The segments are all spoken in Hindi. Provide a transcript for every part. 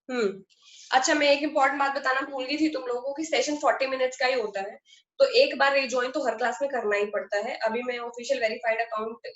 अच्छा, मैं एक इम्पोर्टेंट बात बताना भूल गई थी तुम लोगों को कि सेशन 40 मिनट्स का ही होता है, तो एक बार रिजॉइन तो हर क्लास में करना ही पड़ता है। अभी मैं ऑफिशियल वेरीफाइड अकाउंट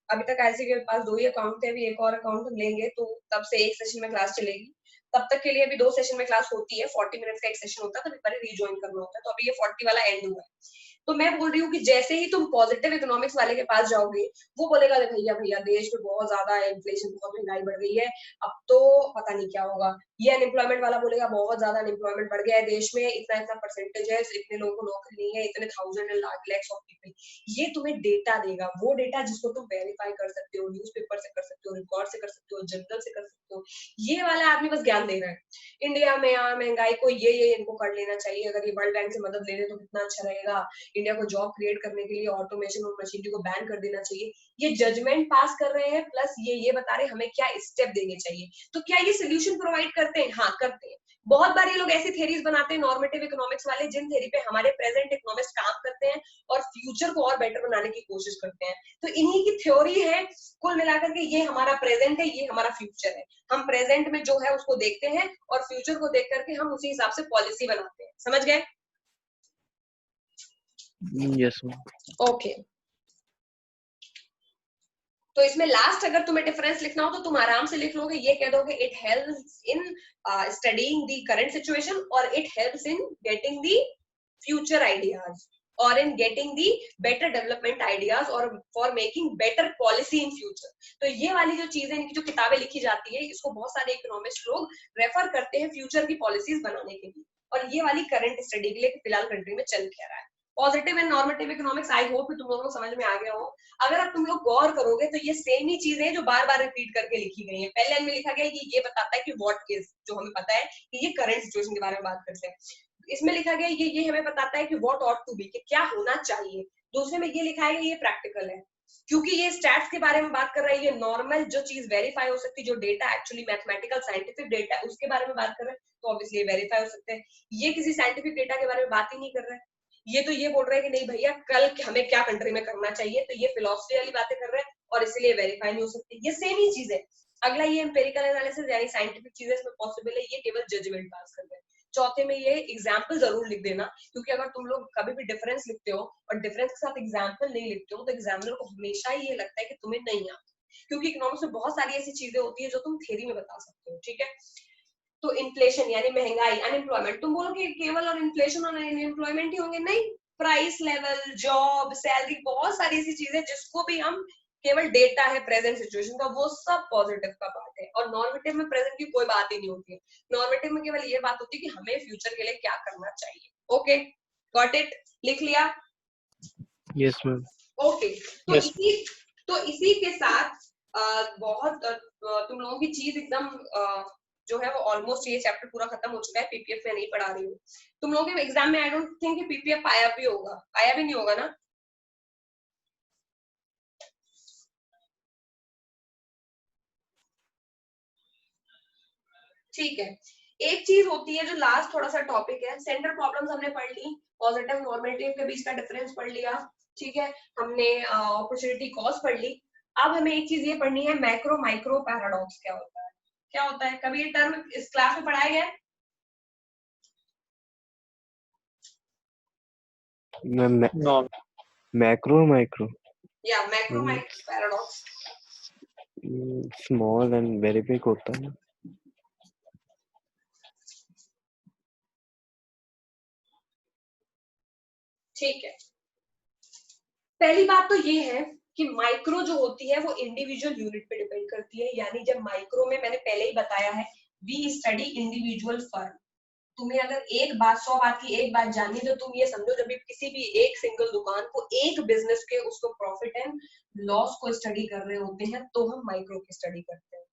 अभी तक आईसी के पास 2 ही अकाउंट थे, अभी एक और अकाउंट हम लेंगे तो तब से एक सेशन में क्लास चलेगी। तब तक के लिए अभी 2 सेशन में क्लास होती है, 40 मिनट्स का एक सेशन होता है, तब एक बार रिजॉइन करना होता है, तो अभी ये 40 वाला एंड हुआ है। तो मैं बोल रही हूँ कि जैसे ही तुम पॉजिटिव इकोनॉमिक्स वाले के पास जाओगे, वो बोलेगा अरे भैया भैया देश में बहुत ज्यादा इन्फ्लेशन, बहुत महंगाई बढ़ गई है, अब तो पता नहीं क्या होगा। ये अनएम्प्लॉयमेंट वाला बोलेगा बहुत ज्यादा अनएम्प्लॉयमेंट बढ़ गया है देश में, इतना इतना परसेंटेज है, इतने लोगों को नौकरी नहीं है, इतने thousand and lakh lakhs of people. ये तुम्हें डेटा देगा, वो डेटा जिसको तुम वेरीफाई कर सकते हो, न्यूज़पेपर से कर सकते हो, रिकॉर्ड से कर सकते हो, जर्नल से कर सकते हो। ये वाला आदमी बस ज्ञान दे रहा है। इंडिया में यहाँ महंगाई को ये इनको कर लेना चाहिए, अगर ये वर्ल्ड बैंक से मदद ले ले तो कितना अच्छा रहेगा। इंडिया को जॉब क्रिएट करने के लिए ऑटोमेशन और मशीनरी को बैन कर देना चाहिए। ये जजमेंट पास कर रहे हैं, प्लस ये बता रहे हैं हमें क्या स्टेप देने चाहिए। तो क्या ये सोल्यूशन प्रोवाइड करते हैं? हाँ, करते हैं। बहुत बार ये लोग ऐसी थेरीज बनाते हैं नॉर्मेटिव इकोनॉमिक्स वाले, जिन थेरी पे हमारे प्रेजेंट इकोनॉमिस्ट काम करते हैं और फ्यूचर को और बेटर बनाने की कोशिश करते हैं। तो इन्हीं की थ्योरी है, कुल मिलाकर के ये हमारा प्रेजेंट है, ये हमारा फ्यूचर है। हम प्रेजेंट में जो है उसको देखते हैं और फ्यूचर को देख करके हम उसी हिसाब से पॉलिसी बनाते हैं। समझ गए? Yes ma'am. ओके, तो इसमें लास्ट अगर तुम्हें डिफरेंस लिखना हो तो तुम आराम से लिख लोगे, ये कह दोगे it helps in studying the current situation और it helps in getting the future ideas और in getting the better development ideas और for making better policy in future. तो ये वाली जो चीजें, इनकी जो किताबें लिखी जाती है, इसको बहुत सारे इकोनॉमिस्ट लोग रेफर करते हैं फ्यूचर की पॉलिसीज बनाने के लिए, और ये वाली करंट स्टडी के लिए फिलहाल कंट्री में चल क्या रहा है। Positive and normative economics, I hope तुम लोगों को समझ में आ गया हो। अगर अब तुम लोग गौर करोगे तो ये सेम ही चीजें हैं जो बार बार रिपीट करके लिखी गई है। पहले में लिखा गया कि ये बताता है कि व्हाट इज, जो हमें पता है कि ये करंट सिचुएशन के बारे में बात करते हैं। इसमें लिखा गया ये हमें बताता है कि व्हाट ऑट टू बी, कि क्या होना चाहिए। दूसरे में ये लिखा है ये प्रैक्टिकल है, क्योंकि ये स्टैट्स के बारे में बात कर रहा है, ये नॉर्मल जो चीज वेरीफाई हो सकती है, जो data actually mathematical scientific data है उसके बारे में बात कर रहे हैं, तो ऑब्वियसली वेरीफाई हो सकते हैं। ये किसी साइंटिफिक डेटा के बारे में बात ही नहीं कर रहा है, ये तो ये बोल रहे हैं कि नहीं भैया कल हमें क्या कंट्री में करना चाहिए, तो ये फिलोसफी वाली बातें कर रहे हैं और इसीलिए वेरीफाई नहीं हो सकती। ये सेम ही चीज है। अगला ये एम्पेरिकल एनालिसिस यानी साइंटिफिक चीजें इसमें पॉसिबल है, ये केवल जजमेंट पास कर रहे हैं। चौथे में ये एग्जाम्पल जरूर लिख देना, क्योंकि अगर तुम लोग कभी भी डिफरेंस लिखते हो और डिफरेंस के साथ एग्जाम्पल नहीं लिखते हो तो एग्जामिनर को हमेशा ये लगता है कि तुम्हें नहीं आता, क्योंकि इकोनॉमिक्स में बहुत सारी ऐसी चीजें होती है जो तुम थ्योरी में बता सकते हो। ठीक है, तो इन्फ्लेशन यानी महंगाई, अनएम्प्लॉयमेंट, तुम बोलोगे केवल और इन्फ्लेशन और अनएम्प्लॉयमेंट ही होंगे, नहीं, प्राइस लेवल, जॉब, सैलरी, बहुत सारी ऐसी चीजें जिसको भी हम केवल डेटा है प्रेजेंट सिचुएशन का, वो सब पॉजिटिव का पार्ट है। और नॉर्मेटिव में प्रेजेंट की कोई बात ही नहीं होती है, नॉर्मेटिव में केवल ये बात होती है कि हमें फ्यूचर के लिए क्या करना चाहिए। Okay, got it? लिख लिया? Yes ma'am. ओके, तो इसी के साथ बहुत तुम लोगों की चीज एकदम जो है वो ऑलमोस्ट ये चैप्टर पूरा खत्म हो चुका है। पीपीएफ में नहीं पढ़ा रही हूँ तुम लोगों के एग्जाम में। आई डोंट थिंक पीपीएफ आया भी होगा, आया भी नहीं होगा ना? ठीक है, एक चीज होती है जो लास्ट थोड़ा सा टॉपिक है, सेंटर प्रॉब्लम्स हमने पढ़ ली, पॉजिटिव नॉर्मेटिव के बीच का डिफरेंस पढ़ लिया, ठीक है, हमने अपॉर्चुनिटी कॉस्ट पढ़ ली। अब हमें एक चीज ये पढ़नी है, मैक्रो माइक्रो पैराडॉक्स क्या होता है। क्या होता है, कभी ये टर्म इस क्लास में पढ़ाया गया है? मैम मैक्रो माइक्रो या macro micro paradox. Small and very big होता है। ठीक है, पहली बात तो ये है कि माइक्रो जो होती है वो इंडिविजुअल यूनिट पे डिपेंड करती है, यानी जब माइक्रो में मैंने पहले ही बताया है, वी स्टडी इंडिविजुअल फर्म। तुम्हें अगर एक बात, 100 बात की एक बात जाननी, तो तुम ये समझो जब भी किसी भी एक सिंगल दुकान को, एक बिजनेस के उसको प्रॉफिट एंड लॉस को स्टडी कर रहे होते हैं, तो हम माइक्रो की स्टडी करते हैं।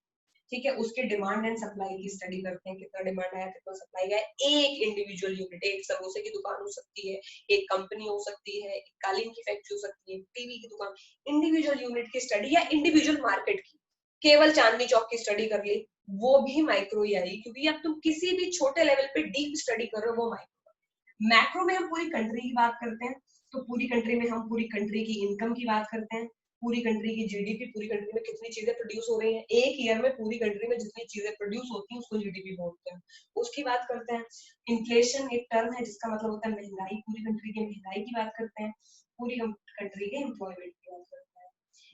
ठीक है, उसके डिमांड एंड सप्लाई की स्टडी करते हैं, कितना डिमांड आया, कितना सप्लाई आया। एक इंडिविजुअल यूनिट, एक समोसे की दुकान हो सकती है, एक कंपनी हो सकती है, एक कालीन की फैक्ट्री हो सकती है, टीवी की दुकान। इंडिविजुअल यूनिट की स्टडी या इंडिविजुअल मार्केट की, केवल चांदनी चौक की स्टडी कर ली, वो भी माइक्रो ही आई, क्योंकि अब तुम किसी भी छोटे लेवल पे डीप स्टडी कर रहे हो, वो माइक्रो। मैक्रो में हम पूरी कंट्री की बात करते हैं, तो पूरी कंट्री में हम पूरी कंट्री की इनकम की बात करते हैं। पूरी कंट्री की जीडीपी, पूरी कंट्री में कितनी चीजें प्रोड्यूस हो रही हैं, एक ईयर में पूरी कंट्री में जितनी चीजें प्रोड्यूस होती हैं उसको जीडीपी बोलते हैं। उसकी बात करते हैं। इन्फ्लेशन एक टर्म है जिसका मतलब होता है महंगाई, पूरी कंट्री की महंगाई की बात करते हैं। पूरी कंट्री के एम्प्लॉयमेंट की बात करते हैं।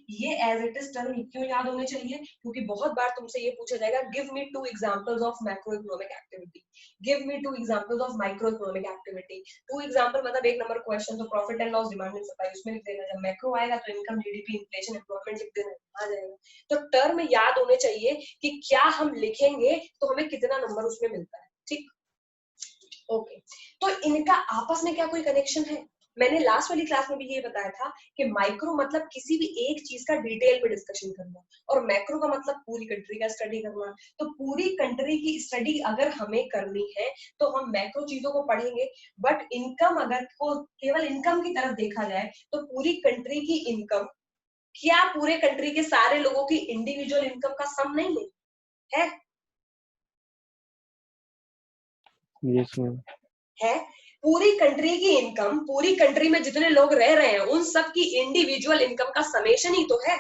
ये एज इट इज टर्म क्यों याद होने चाहिए, क्योंकि बहुत बार तुमसे ये पूछा जाएगा, give me 2 examples of macro economic activity, give me 2 examples of micro economic activity. 2 example मतलब 1 नंबर क्वेश्चन, तो profit and loss, demand and supply, उसमें लिख देना। जब मैक्रो आएगा तो इनकम, जीडीपी, इन्फ्लेशन, एम्प्लॉयमेंट लिख देना, आ जाएगा। तो टर्म याद होने चाहिए कि क्या हम लिखेंगे तो हमें कितना नंबर उसमें मिलता है। ठीक, ओके। तो इनका आपस में क्या कोई कनेक्शन है? मैंने लास्ट वाली क्लास में भी ये बताया था कि माइक्रो मतलब किसी भी एक चीज का डिटेल में डिस्कशन करना, और मैक्रो का मतलब पूरी कंट्री का स्टडी करना। तो पूरी कंट्री की स्टडी अगर हमें करनी है तो हम मैक्रो चीजों को पढ़ेंगे। बट इनकम अगर को केवल इनकम की तरफ देखा जाए तो पूरी कंट्री की इनकम क्या पूरे कंट्री के सारे लोगों की इंडिविजुअल इनकम का सम नहीं है? Yes ma'am. है। पूरी कंट्री की इनकम, पूरी कंट्री में जितने लोग रह रहे हैं उन सब की इंडिविजुअल इनकम का समेशन ही तो है।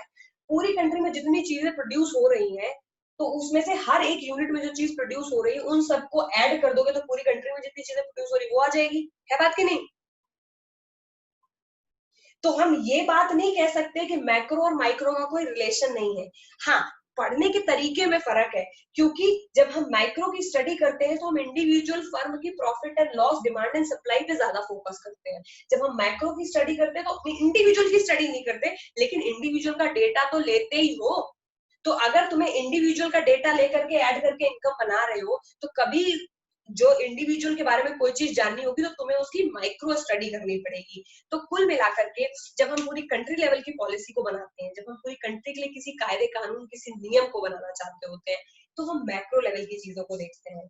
पूरी कंट्री में जितनी चीजें प्रोड्यूस हो रही हैं तो उसमें से हर एक यूनिट में जो चीज प्रोड्यूस हो रही है उन सबको ऐड कर दोगे तो पूरी कंट्री में जितनी चीजें प्रोड्यूस हो रही है वो आ जाएगी। है बात की नहीं? तो हम ये बात नहीं कह सकते कि मैक्रो और माइक्रो का कोई रिलेशन नहीं है। हाँ, पढ़ने के तरीके में फर्क है, क्योंकि जब हम माइक्रो की स्टडी करते हैं तो हम इंडिविजुअल फर्म की profit and loss, demand and supply पे ज्यादा फोकस करते हैं। जब हम मैक्रो की स्टडी करते हैं तो इंडिविजुअल की स्टडी नहीं करते, लेकिन इंडिविजुअल का डेटा तो लेते ही हो। तो अगर तुम्हें इंडिविजुअल का डेटा लेकर के ऐड करके इनकम बना रहे हो तो कभी जो इंडिविजुअल के बारे में कोई चीज जाननी होगी तो तुम्हें उसकी माइक्रो स्टडी करनी पड़ेगी। तो कुल मिलाकर के जब हम पूरी कंट्री लेवल की पॉलिसी को बनाते हैं, जब हम पूरी कंट्री के लिए किसी कायदे कानून, किसी नियम को बनाना चाहते होते हैं, तो हम मैक्रो लेवल की चीजों को देखते हैं।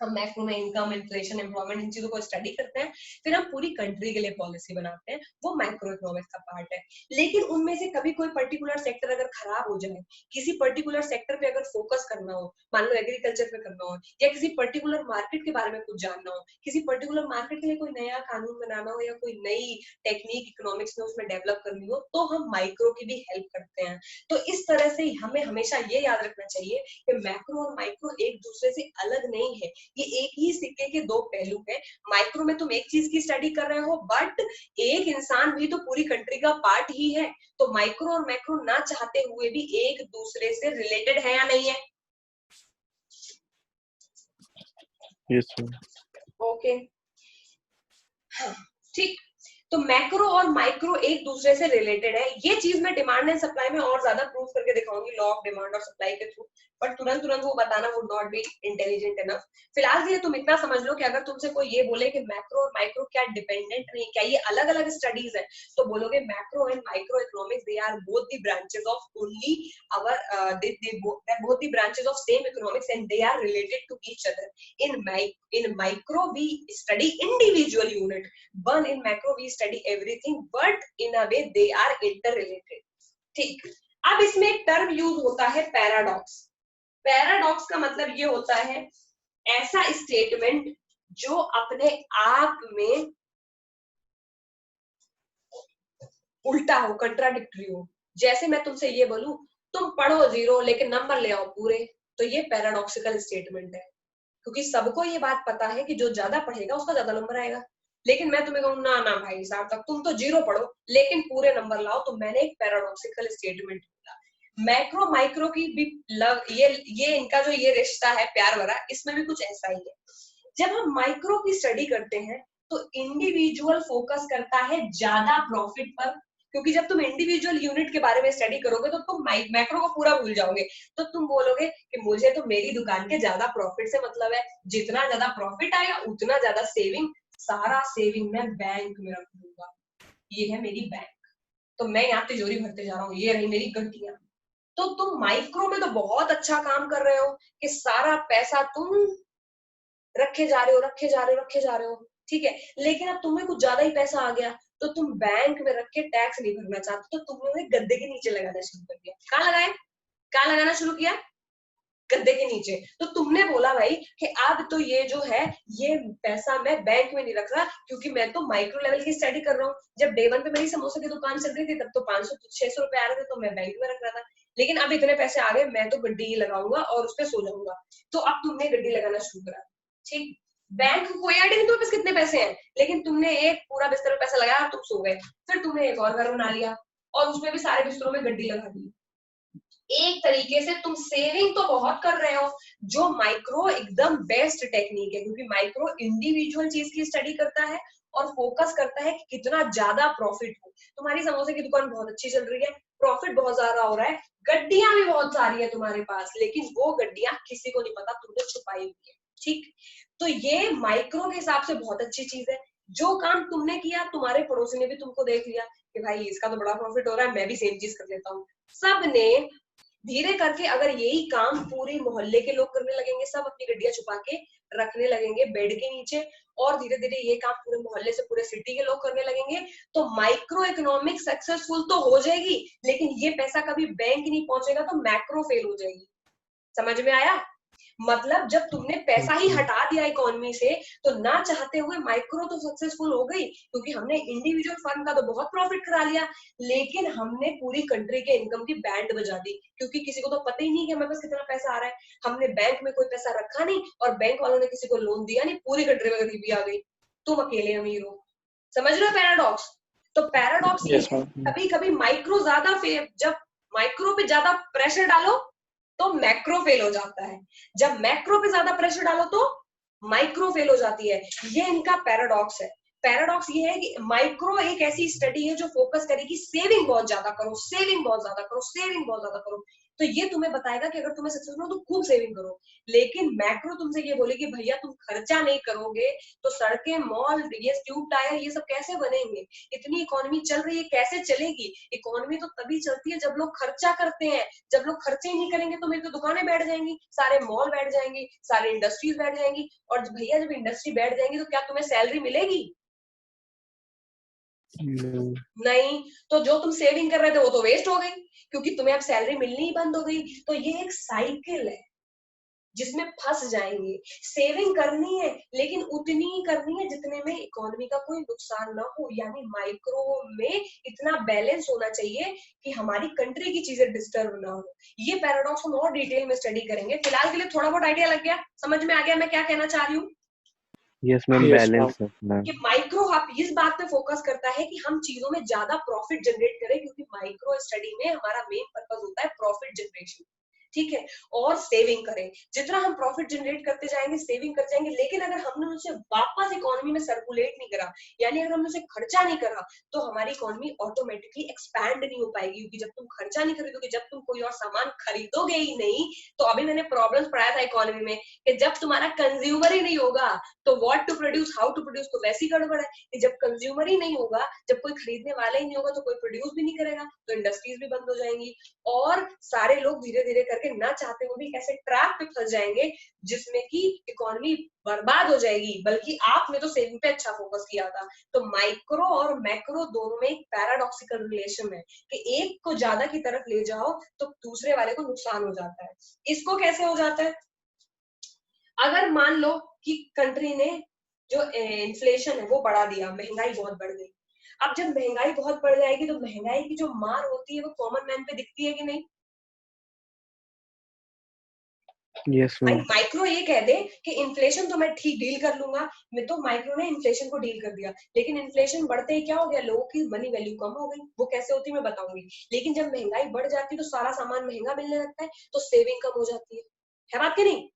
हम मैक्रो में इनकम, इन्फ्लेशन, एम्प्लॉयमेंट, इन चीजों को स्टडी करते हैं, फिर हम पूरी कंट्री के लिए पॉलिसी बनाते हैं, वो माइक्रो इकोनॉमिक्स का पार्ट है। लेकिन उनमें से कभी कोई पर्टिकुलर सेक्टर अगर खराब हो जाए, किसी पर्टिकुलर सेक्टर पे अगर फोकस करना हो, मान लो एग्रीकल्चर पे करना हो, या किसी पर्टिकुलर मार्केट के बारे में कुछ जानना हो, किसी पर्टिकुलर मार्केट के लिए कोई नया कानून बनाना हो, या कोई नई टेक्निक इकोनॉमिक्स में उसमें डेवलप करनी हो, तो हम माइक्रो की भी हेल्प करते हैं। तो इस तरह से हमें हमेशा ये याद रखना चाहिए कि मैक्रो और माइक्रो एक दूसरे से अलग नहीं है, ये एक ही सिक्के के दो पहलू हैं। माइक्रो में तुम एक चीज की स्टडी कर रहे हो, बट एक इंसान भी तो पूरी कंट्री का पार्ट ही है। तो माइक्रो और मैक्रो ना चाहते हुए भी एक दूसरे से रिलेटेड है या नहीं है? Yes ma'am. ओके, हाँ, ठीक। तो मैक्रो और माइक्रो एक दूसरे से रिलेटेड है। ये चीज मैं डिमांड एंड सप्लाई में और ज्यादा प्रूव करके दिखाऊंगी, लॉ ऑफ डिमांड और सप्लाई के थ्रू, बट तुरंत तुरंत वो बताना would not be intelligent enough. फिलहाल के लिए तुम इतना समझ लो कि अगर तुमसे कोई ये बोले कि मैक्रो और माइक्रो क्या डिपेंडेंट नहीं, क्या ये अलग अलग स्टडीज है, तो बोलोगे macro and micro economics, they are both the branches of only our both the branches of same economics and they are related to each other. In micro we study individual unit, one in macro we study everything, but in a way they are interrelated. ठीक। अब इसमें एक टर्म यूज होता है पैराडॉक्स। पैराडॉक्स का मतलब ये होता है ऐसा स्टेटमेंट जो अपने आप में उल्टा हो, कंट्राडिक्टरी हो। जैसे मैं तुमसे ये बोलूं तुम पढ़ो 0 लेकिन नंबर ले आओ पूरे, तो ये पैराडॉक्सिकल स्टेटमेंट है, क्योंकि सबको ये बात पता है कि जो ज्यादा पढ़ेगा उसका ज्यादा नंबर आएगा। लेकिन मैं तुम्हें कहूँ ना ना भाई साहब, तक तुम तो 0 पढ़ो लेकिन पूरे नंबर लाओ, तो मैंने एक पैराडॉक्सिकल स्टेटमेंट बोला। मैक्रो माइक्रो की भी ये इनका जो ये रिश्ता है प्यार भरा, इसमें भी कुछ ऐसा ही है। जब हम माइक्रो की स्टडी करते हैं तो इंडिविजुअल फोकस करता है ज्यादा प्रॉफिट पर, क्योंकि जब तुम इंडिविजुअल यूनिट के बारे में स्टडी करोगे तो तुम मैक्रो को पूरा भूल जाओगे। तो तुम बोलोगे कि मुझे तो मेरी दुकान के ज्यादा प्रॉफिट से मतलब है, जितना ज्यादा प्रॉफिट आएगा उतना ज्यादा सेविंग, सारा सेविंग मैं बैंक में रख दूंगा, ये है मेरी बैंक, तो मैं यहाँ तिजोरी भरते जा रहा हूँ, ये रही मेरी गड्डियां। तो तुम माइक्रो में तो बहुत अच्छा काम कर रहे हो कि सारा पैसा तुम रखे जा रहे हो, रखे जा रहे हो, रखे जा रहे हो, ठीक है। लेकिन अब तुम्हें कुछ ज्यादा ही पैसा आ गया तो तुम बैंक में रख के टैक्स नहीं भरना चाहते, तो तुमने गद्दे के नीचे लगाना शुरू कर दिया। कहाँ लगाए? कहाँ लगाना शुरू किया? गद्दे के नीचे। तो तुमने बोला भाई कि अब तो ये जो है ये पैसा मैं बैंक में नहीं रख रहा, क्योंकि मैं तो माइक्रो लेवल की स्टडी कर रहा हूँ। जब डे 1 पे मेरी समोसे की दुकान चल रही थी तब तो 500-600 रुपए आ रहे थे, तो मैं बैंक में रख रहा था। लेकिन अब इतने पैसे आ गए, मैं तो गड्डी लगाऊंगा और उस पर सो जाऊंगा। तो अब तुमने गड्डी लगाना शुरू करा, ठीक। बैंक को कोई आइडिया नहीं तुम्हारे पास कितने पैसे हैं, लेकिन तुमने एक पूरा बिस्तर में पैसा लगाया और तुम सो गए। फिर तुमने एक और घर बना लिया और उसमें भी सारे बिस्तरों में गड्डी लगा दी। एक तरीके से तुम सेविंग तो बहुत कर रहे हो, जो माइक्रो एकदम बेस्ट टेक्निक है, क्योंकि माइक्रो इंडिविजुअल चीज की स्टडी करता है और फोकस करता है कि कितना ज्यादा प्रॉफिट हो। तुम्हारी समोसे की दुकान बहुत अच्छी चल रही है, प्रॉफिट बहुत ज्यादा हो रहा है, गड्डियां भी बहुत सारी है तुम्हारे पास, लेकिन वो गड्डियां किसी को नहीं पता तुमने छुपाई हुई है, ठीक। तो ये माइक्रो के हिसाब से बहुत अच्छी चीज है। जो काम तुमने किया तुम्हारे पड़ोसी ने भी तुमको देख लिया कि भाई इसका तो बड़ा प्रॉफिट हो रहा है, मैं भी सेम चीज कर लेता हूँ। सबने धीरे करके अगर यही काम पूरे मोहल्ले के लोग करने लगेंगे, सब अपनी गड्डियां छुपा के रखने लगेंगे बेड के नीचे, और धीरे धीरे ये काम पूरे मोहल्ले से पूरे सिटी के लोग करने लगेंगे, तो माइक्रो इकोनॉमिक सक्सेसफुल तो हो जाएगी, लेकिन ये पैसा कभी बैंक नहीं पहुंचेगा, तो मैक्रो फेल हो जाएगी। समझ में आया? मतलब जब तुमने पैसा ही हटा दिया इकोनॉमी से, तो ना चाहते हुए माइक्रो तो सक्सेसफुल हो गई, क्योंकि हमने इंडिविजुअल फर्म का तो बहुत प्रॉफिट करा लिया, लेकिन हमने पूरी कंट्री के इनकम की बैंड बजा दी, क्योंकि किसी को तो पता ही नहीं कि हमारे पास कितना पैसा आ रहा है। हमने बैंक में कोई पैसा रखा नहीं और बैंक वालों ने किसी को लोन दिया नहीं, पूरी कंट्री में गरीबी आ गई, तुम अकेले अमीर हो। समझ रहे हो पैराडॉक्स? तो पैराडॉक्स ये Yes, है, ma'am. कभी कभी माइक्रो ज्यादा जब माइक्रो पे ज्यादा प्रेशर डालो तो मैक्रो फेल हो जाता है, जब मैक्रो पे ज्यादा प्रेशर डालो तो माइक्रो फेल हो जाती है। ये इनका पैराडॉक्स है। पैराडॉक्स ये है कि माइक्रो एक ऐसी स्टडी है जो फोकस करेगी सेविंग बहुत ज्यादा करो, सेविंग बहुत ज्यादा करो, सेविंग बहुत ज्यादा करो, तो ये तुम्हें बताएगा कि अगर तुम्हें सक्सेसफुल हो तो खूब सेविंग करो। लेकिन मैक्रो तुमसे ये बोलेगी भैया तुम खर्चा नहीं करोगे तो सड़कें, मॉल, ये ट्यूब टायर, ये सब कैसे बनेंगे, इतनी इकोनॉमी चल रही है कैसे चलेगी। इकोनॉमी तो तभी चलती है जब लोग खर्चा करते हैं, जब लोग खर्चे ही नहीं करेंगे तो मेरी तो दुकानें बैठ जाएंगी, सारे मॉल बैठ जाएंगी, सारे इंडस्ट्रीज बैठ जाएंगी, और भैया जब इंडस्ट्री बैठ जाएंगी तो क्या तुम्हें सैलरी मिलेगी? No. नहीं। तो जो तुम सेविंग कर रहे थे वो तो वेस्ट हो गई, क्योंकि तुम्हें अब सैलरी मिलनी ही बंद हो गई। तो ये एक साइकिल है जिसमें फंस जाएंगे। सेविंग करनी है लेकिन उतनी ही करनी है जितने में इकोनॉमी का कोई नुकसान ना हो, यानी माइक्रो में इतना बैलेंस होना चाहिए कि हमारी कंट्री की चीजें डिस्टर्ब ना हो। ये पैराडॉक्स हम और डिटेल में स्टडी करेंगे, फिलहाल के लिए थोड़ा बहुत आइडिया लग गया, समझ में आ गया मैं क्या कहना चाह रही हूँ? Yes, ma'am. Yes, Balance रखना. कि माइक्रो इस बात पे फोकस करता है कि हम चीजों में ज्यादा प्रॉफिट जनरेट करें, क्योंकि माइक्रो स्टडी में हमारा मेन पर्पस होता है प्रॉफिट जनरेशन, ठीक है, और सेविंग करें। जितना हम प्रॉफिट जनरेट करते जाएंगे, सेविंग करते जाएंगे, लेकिन अगर हमने उसे वापस इकोनॉमी में सर्कुलेट नहीं करा, यानी अगर हमने उसे खर्चा नहीं करा, तो हमारी इकोनॉमी ऑटोमेटिकली एक्सपैंड नहीं हो पाएगी, क्योंकि जब तुम खर्चा नहीं खरीदोगे, जब तुम कोई और सामान खरीदोगे ही नहीं, तो अभी मैंने प्रॉब्लम्स पढ़ाया था इकोनॉमी में कि जब तुम्हारा कंज्यूमर ही नहीं होगा तो what to produce, how to produce, तो वैसी गड़बड़ है कि जब कंज्यूमर ही नहीं होगा, जब कोई खरीदने वाला ही नहीं होगा, तो कोई प्रोड्यूस भी नहीं करेगा, तो इंडस्ट्रीज भी बंद हो जाएंगी, और सारे लोग धीरे धीरे करके ना चाहते हुए भी ऐसे ट्रैप पे फंस जाएंगे जिसमें कि इकोनॉमी बर्बाद हो जाएगी। बल्कि आपने तो सेविंग पे अच्छा फोकस किया था। तो माइक्रो और मैक्रो दोनों में एक पैराडॉक्सिकल रिलेशन है कि एक को ज्यादा की तरफ ले जाओ तो दूसरे वाले को नुकसान हो जाता है। इसको कैसे हो जाता है? अगर मान लो कि कंट्री ने जो इन्फ्लेशन है वो बढ़ा दिया, महंगाई बहुत बढ़ गई। अब जब महंगाई बहुत बढ़ जाएगी तो महंगाई की जो मार होती है वो कॉमन मैन पे दिखती है कि नहीं? Yes, भाई ma'am. माइक्रो ये कह दे कि इन्फ्लेशन तो मैं ठीक डील कर लूंगा, मैं तो माइक्रो ने इन्फ्लेशन को डील कर दिया, लेकिन इन्फ्लेशन बढ़ते ही क्या हो गया, लोगों की मनी वैल्यू कम हो गई। वो कैसे होती है मैं बताऊंगी। लेकिन जब महंगाई बढ़ जाती है तो सारा सामान महंगा मिलने लगता है, तो सेविंग कम हो जाती है बात की नहीं?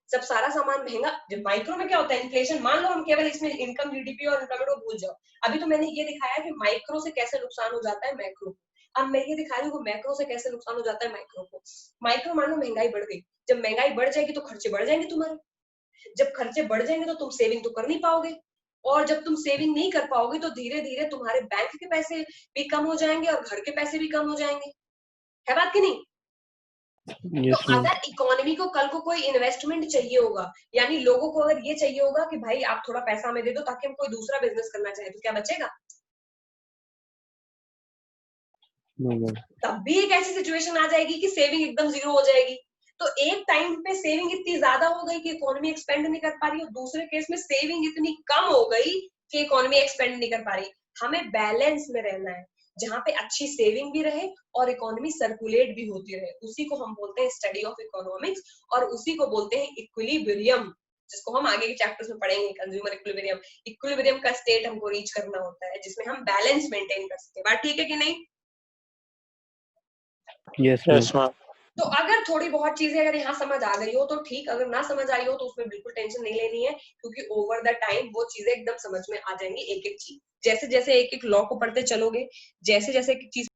जब सारा सामान महंगा, जब माइक्रो में क्या होता है, इन्फ्लेशन, मान लो हम केवल इसमें इनकम, जीडीपी और इनकम को भूल जाओ। अभी तो मैंने ये दिखाया कि माइक्रो से कैसे नुकसान हो जाता है मैक्रो को। अब मैं ये दिखा रही हूँ मैक्रो से कैसे नुकसान हो जाता है माइक्रो को। माइक्रो मान लो महंगाई बढ़ गई, जब महंगाई बढ़ जाएगी तो खर्चे बढ़ जाएंगे तुम्हारे, जब खर्चे बढ़ जाएंगे तो तुम सेविंग तो कर नहीं पाओगे, और जब तुम सेविंग नहीं कर पाओगे तो धीरे धीरे तुम्हारे बैंक के पैसे भी कम हो जाएंगे और घर के पैसे भी कम हो जाएंगे। है बात की नहीं? तो Yes, ma'am. अगर इकोनॉमी को कल को कोई इन्वेस्टमेंट चाहिए होगा, यानी लोगों को अगर ये चाहिए होगा कि भाई आप थोड़ा पैसा हमें दे दो ताकि हम कोई दूसरा बिजनेस करना चाहे, तो क्या बचेगा? No, ma'am. तब भी एक ऐसी सिचुएशन आ जाएगी कि सेविंग एकदम जीरो हो जाएगी। तो एक टाइम पे सेविंग इतनी ज्यादा हो गई कि इकोनॉमी एक्सपेंड नहीं कर पा रही, और दूसरे केस में सेविंग इतनी कम हो गई कि इकोनॉमी एक्सपेंड नहीं कर पा रही। हमें बैलेंस में रहना है, जहां पे अच्छी सेविंग भी रहे और इकोनॉमी सर्कुलेट भी होती रहे, उसी को हम बोलते हैं स्टडी ऑफ इकोनॉमिक्स, और उसी को बोलते हैं इक्विलिब्रियम, जिसको हम आगे के चैप्टर्स में पढ़ेंगे। कंज्यूमर इक्विलिब्रियम, इक्विलिब्रियम का स्टेट हमको रीच करना होता है जिसमें हम बैलेंस मेंटेन कर सके। बात ठीक है कि नहीं? Yes yes ma'am. मैम। तो अगर थोड़ी बहुत चीजें अगर यहाँ समझ आ गई हो तो ठीक, अगर ना समझ आई हो तो उसमें बिल्कुल टेंशन नहीं लेनी है, क्योंकि ओवर द टाइम वो चीजें एकदम समझ में आ जाएंगी, एक एक चीज। जैसे जैसे एक एक लॉ को पढ़ते चलोगे, जैसे जैसे एक चीज